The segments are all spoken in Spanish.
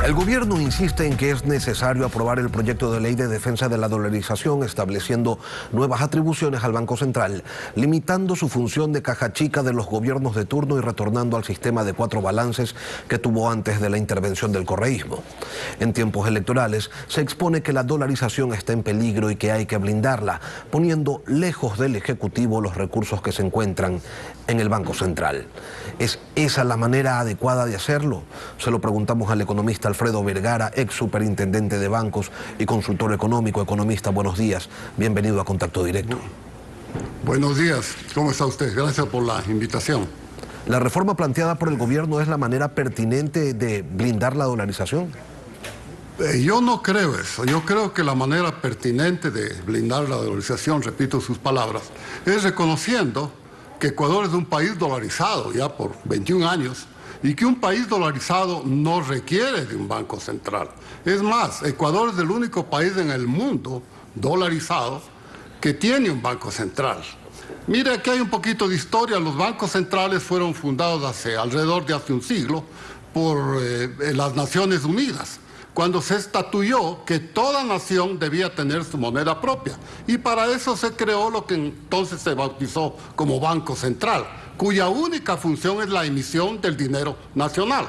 El gobierno insiste en que es necesario aprobar el proyecto de ley de defensa de la dolarización, estableciendo nuevas atribuciones al Banco Central, limitando su función de caja chica de los gobiernos de turno y retornando al sistema de 4 balances que tuvo antes de la intervención del correísmo. En tiempos electorales se expone que la dolarización está en peligro y que hay que blindarla, poniendo lejos del Ejecutivo los recursos que se encuentran en el Banco Central. ¿Es esa la manera adecuada de hacerlo? Se lo preguntamos al economista Alfredo Vergara, ex superintendente de bancos y consultor económico. Economista, buenos días. Bienvenido a Contacto Directo. Buenos días. ¿Cómo está usted? Gracias por la invitación. ¿La reforma planteada por el gobierno es la manera pertinente de blindar la dolarización? Yo no creo eso. Yo creo que la manera pertinente de blindar la dolarización, repito sus palabras, es reconociendo que Ecuador es un país dolarizado ya por 21 años y que un país dolarizado no requiere de un banco central. Es más, Ecuador es el único país en el mundo dolarizado que tiene un banco central. Mire, aquí hay un poquito de historia. Los bancos centrales fueron fundados alrededor de hace un siglo por las Naciones Unidas, cuando se estatuyó que toda nación debía tener su moneda propia. Y para eso se creó lo que entonces se bautizó como Banco Central, cuya única función es la emisión del dinero nacional.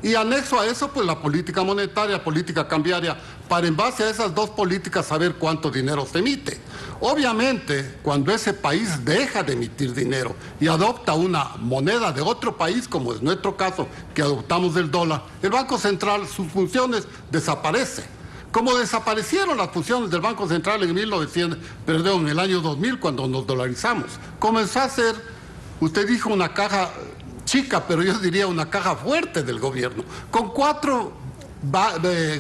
Y anexo a eso, pues la política monetaria, política cambiaria, para en base a esas dos políticas saber cuánto dinero se emite. Obviamente, cuando ese país deja de emitir dinero y adopta una moneda de otro país, como es nuestro caso, que adoptamos el dólar, el Banco Central, sus funciones desaparecen. Como desaparecieron las funciones del Banco Central en el año 2000, cuando nos dolarizamos. Comenzó a ser, usted dijo, una caja chica, pero yo diría una caja fuerte del gobierno, con 4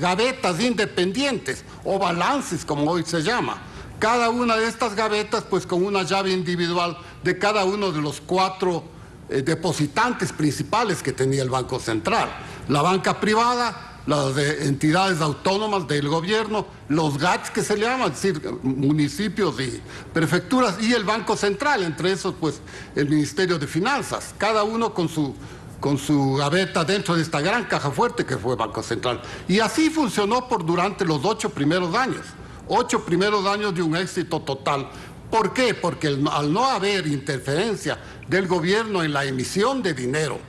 gavetas independientes, o balances, como hoy se llama. Cada una de estas gavetas, pues con una llave individual de cada uno de los 4 depositantes principales que tenía el Banco Central. La banca privada, las entidades autónomas del gobierno, los GATS que se llaman, es decir, municipios y prefecturas, y el Banco Central, entre esos pues el Ministerio de Finanzas, cada uno con su gaveta dentro de esta gran caja fuerte que fue Banco Central. Y así funcionó durante los 8 primeros años. 8 primeros años de un éxito total. ¿Por qué? Porque al no haber interferencia del gobierno en la emisión de dinero,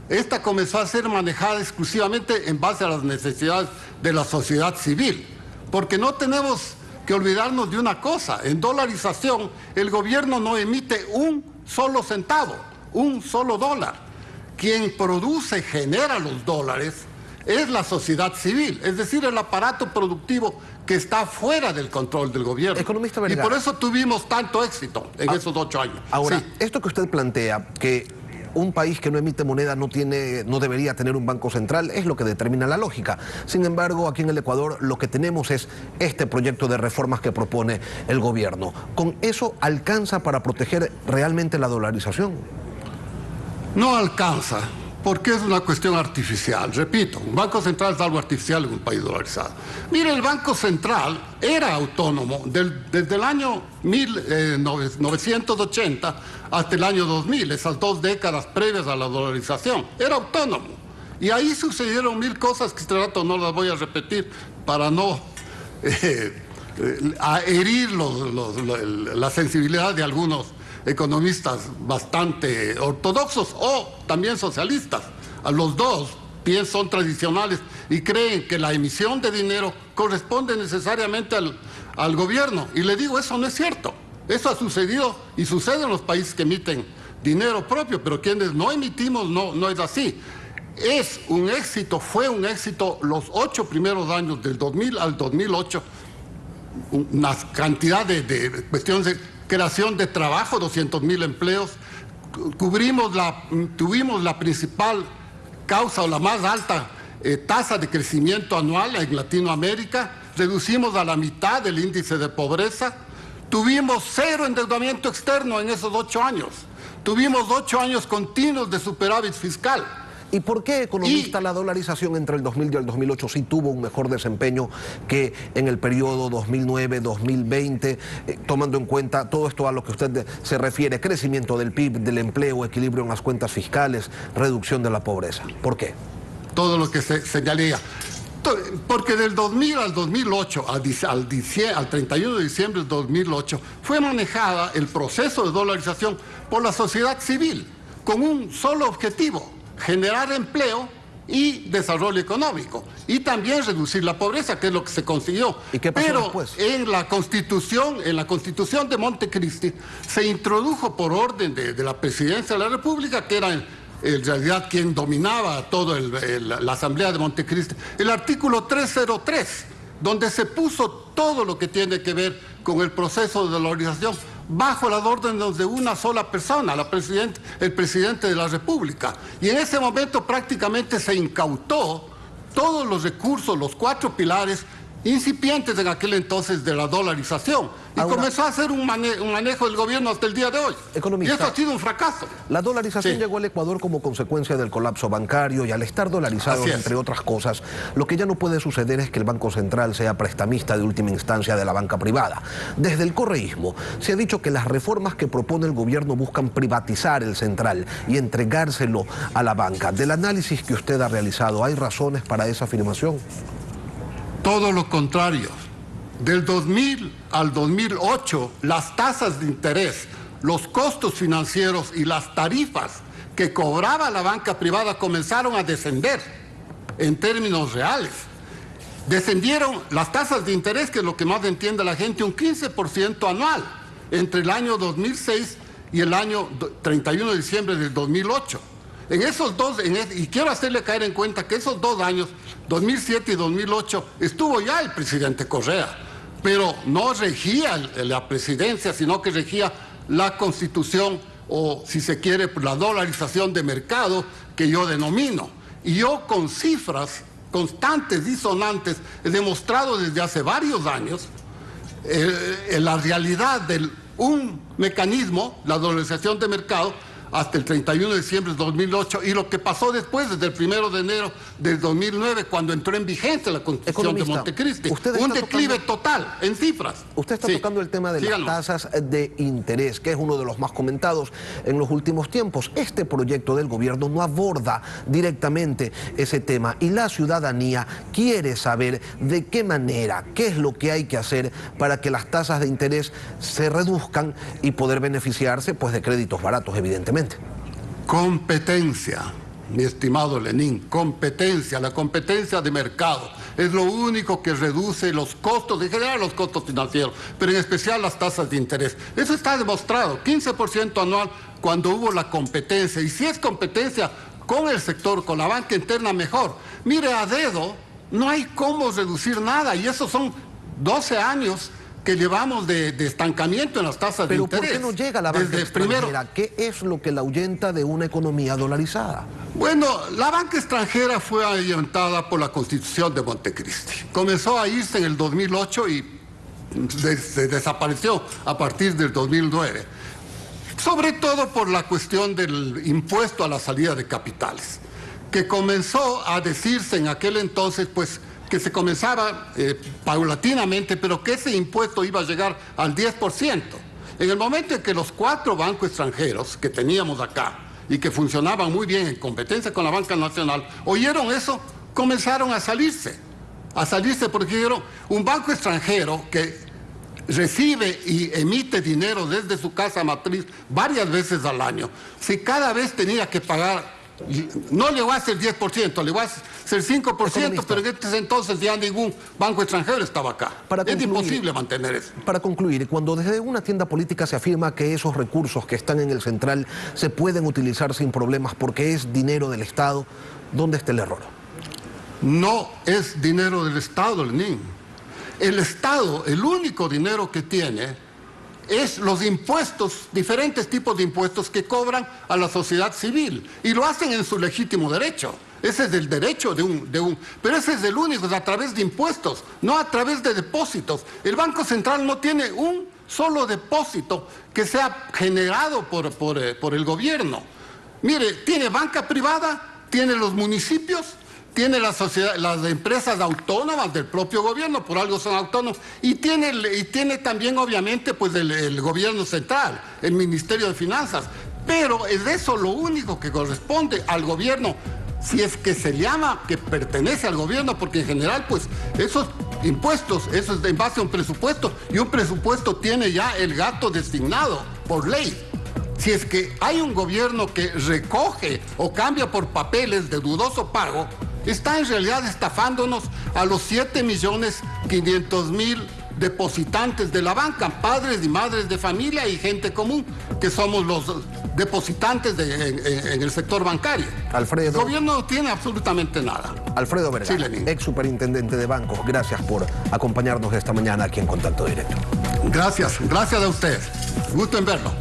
esta comenzó a ser manejada exclusivamente en base a las necesidades de la sociedad civil. Porque no tenemos que olvidarnos de una cosa: en dolarización el gobierno no emite un solo centavo, un solo dólar. Quien produce, genera los dólares es la sociedad civil, es decir, el aparato productivo que está fuera del control del gobierno. Economista Vergara, y por eso tuvimos tanto éxito en esos 8 años. Ahora, sí. Esto que usted plantea, que un país que no emite moneda no debería tener un banco central, es lo que determina la lógica. Sin embargo, aquí en el Ecuador lo que tenemos es este proyecto de reformas que propone el gobierno. ¿Con eso alcanza para proteger realmente la dolarización? No alcanza, porque es una cuestión artificial. Repito, un banco central es algo artificial en un país dolarizado. Mire, el Banco Central era autónomo desde el año 1980 hasta el año 2000, esas 2 décadas previas a la dolarización. Era autónomo. Y ahí sucedieron 1000 cosas que este rato no las voy a repetir para no herir la sensibilidad de algunos economistas bastante ortodoxos o también socialistas. A los dos son tradicionales y creen que la emisión de dinero corresponde necesariamente al gobierno. Y le digo, eso no es cierto. Eso ha sucedido y sucede en los países que emiten dinero propio, pero quienes no emitimos no es así. Es un éxito, fue un éxito los 8 primeros años, del 2000 al 2008, una cantidad de cuestiones de creación de trabajo, 200.000 empleos. Tuvimos la principal causa o la más alta tasa de crecimiento anual en Latinoamérica. Reducimos a la mitad el índice de pobreza. Tuvimos 0 endeudamiento externo en esos 8 años. Tuvimos 8 años continuos de superávit fiscal. ¿Y por qué, economista, la dolarización entre el 2000 y el 2008 sí tuvo un mejor desempeño que en el periodo 2009-2020, tomando en cuenta todo esto a lo que usted se refiere, crecimiento del PIB, del empleo, equilibrio en las cuentas fiscales, reducción de la pobreza? ¿Por qué? Todo lo que se señalía. Porque del 2000 al 2008, al 31 de diciembre del 2008, fue manejada el proceso de dolarización por la sociedad civil, con un solo objetivo: generar empleo y desarrollo económico, y también reducir la pobreza, que es lo que se consiguió. ¿Y qué pasó Pero después? en la Constitución de Montecristi se introdujo por orden de la Presidencia de la República, que era en realidad quien dominaba toda la Asamblea de Montecristi, el artículo 303, donde se puso todo lo que tiene que ver con el proceso de dolarización bajo las órdenes de una sola persona, el presidente de la República. Y en ese momento prácticamente se incautó todos los recursos, los 4 pilares incipientes en aquel entonces de la dolarización. Y ahora, comenzó a hacer un manejo del gobierno hasta el día de hoy. Economista, y eso ha sido un fracaso. La dolarización Sí. llegó al Ecuador como consecuencia del colapso bancario, y al estar dolarizado, entre otras cosas, lo que ya no puede suceder es que el Banco Central sea prestamista de última instancia de la banca privada. Desde el correísmo se ha dicho que las reformas que propone el gobierno buscan privatizar el central y entregárselo a la banca. Del análisis que usted ha realizado, ¿hay razones para esa afirmación? Todo lo contrario. Del 2000 al 2008, las tasas de interés, los costos financieros y las tarifas que cobraba la banca privada comenzaron a descender en términos reales. Descendieron las tasas de interés, que es lo que más entiende la gente, un 15% anual entre el año 2006 y el año 31 de diciembre del 2008. En esos dos, y quiero hacerle caer en cuenta que esos 2 años, 2007 y 2008, estuvo ya el presidente Correa, pero no regía la presidencia, sino que regía la Constitución, o si se quiere, la dolarización de mercado, que yo denomino. Y yo, con cifras constantes, disonantes, he demostrado desde hace varios años la realidad de un mecanismo, la dolarización de mercado, hasta el 31 de diciembre de 2008, y lo que pasó después, desde el 1 de enero del 2009, cuando entró en vigencia la Constitución de Montecristi. Un declive total, en cifras. Usted está tocando el tema de las tasas de interés, que es uno de los más comentados en los últimos tiempos. Este proyecto del gobierno no aborda directamente ese tema, y la ciudadanía quiere saber de qué manera, qué es lo que hay que hacer para que las tasas de interés se reduzcan y poder beneficiarse, pues, de créditos baratos, evidentemente. Competencia, mi estimado Lenín, competencia, la competencia de mercado es lo único que reduce los costos, en general los costos financieros, pero en especial las tasas de interés. Eso está demostrado, 15% anual cuando hubo la competencia, y si es competencia con el sector, con la banca interna, mejor. Mire, a dedo no hay cómo reducir nada, y esos son 12 años que llevamos de estancamiento en las tasas de interés. ¿Pero por qué no llega la banca extranjera? ¿Qué es lo que la ahuyenta de una economía dolarizada? Bueno, la banca extranjera fue ahuyentada por la Constitución de Montecristi. Comenzó a irse en el 2008 y se desapareció a partir del 2009. Sobre todo por la cuestión del impuesto a la salida de capitales, que comenzó a decirse en aquel entonces, pues, que se comenzaba paulatinamente, pero que ese impuesto iba a llegar al 10%. En el momento en que los 4 bancos extranjeros que teníamos acá y que funcionaban muy bien en competencia con la banca nacional, oyeron eso, comenzaron a salirse porque dijeron, un banco extranjero que recibe y emite dinero desde su casa matriz varias veces al año, si cada vez tenía que pagar, no le va a hacer 10%, le va a hacer 5%, economista, pero en este entonces ya ningún banco extranjero estaba acá. Es imposible mantener eso. Para concluir, cuando desde una tienda política se afirma que esos recursos que están en el central se pueden utilizar sin problemas porque es dinero del Estado, ¿dónde está el error? No es dinero del Estado, Lenín. El Estado, el único dinero que tiene es los impuestos, diferentes tipos de impuestos que cobran a la sociedad civil, y lo hacen en su legítimo derecho. Ese es el derecho pero ese es el único, es a través de impuestos, no a través de depósitos. El Banco Central no tiene un solo depósito que sea generado por el gobierno. Mire, tiene banca privada, tiene los municipios, tiene las empresas autónomas del propio gobierno, por algo son autónomos, y tiene también, obviamente, pues el gobierno central, el Ministerio de Finanzas. Pero es eso lo único que corresponde al gobierno si es que se llama que pertenece al gobierno, porque en general, pues, esos impuestos, eso es en base a un presupuesto, y un presupuesto tiene ya el gasto designado por ley. Si es que hay un gobierno que recoge o cambia por papeles de dudoso pago, está en realidad estafándonos a los 7.500.000 depositantes de la banca, padres y madres de familia y gente común, que somos los depositantes en el sector bancario. Alfredo. El gobierno no tiene absolutamente nada. Alfredo Vergara, Sí, Lenín. ex superintendente de bancos, gracias por acompañarnos esta mañana aquí en Contacto Directo. Gracias a ustedes. Gusto en verlo.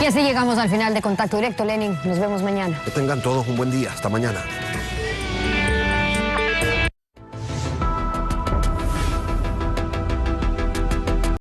Y así llegamos al final de Contacto Directo, Lenin. Nos vemos mañana. Que tengan todos un buen día. Hasta mañana.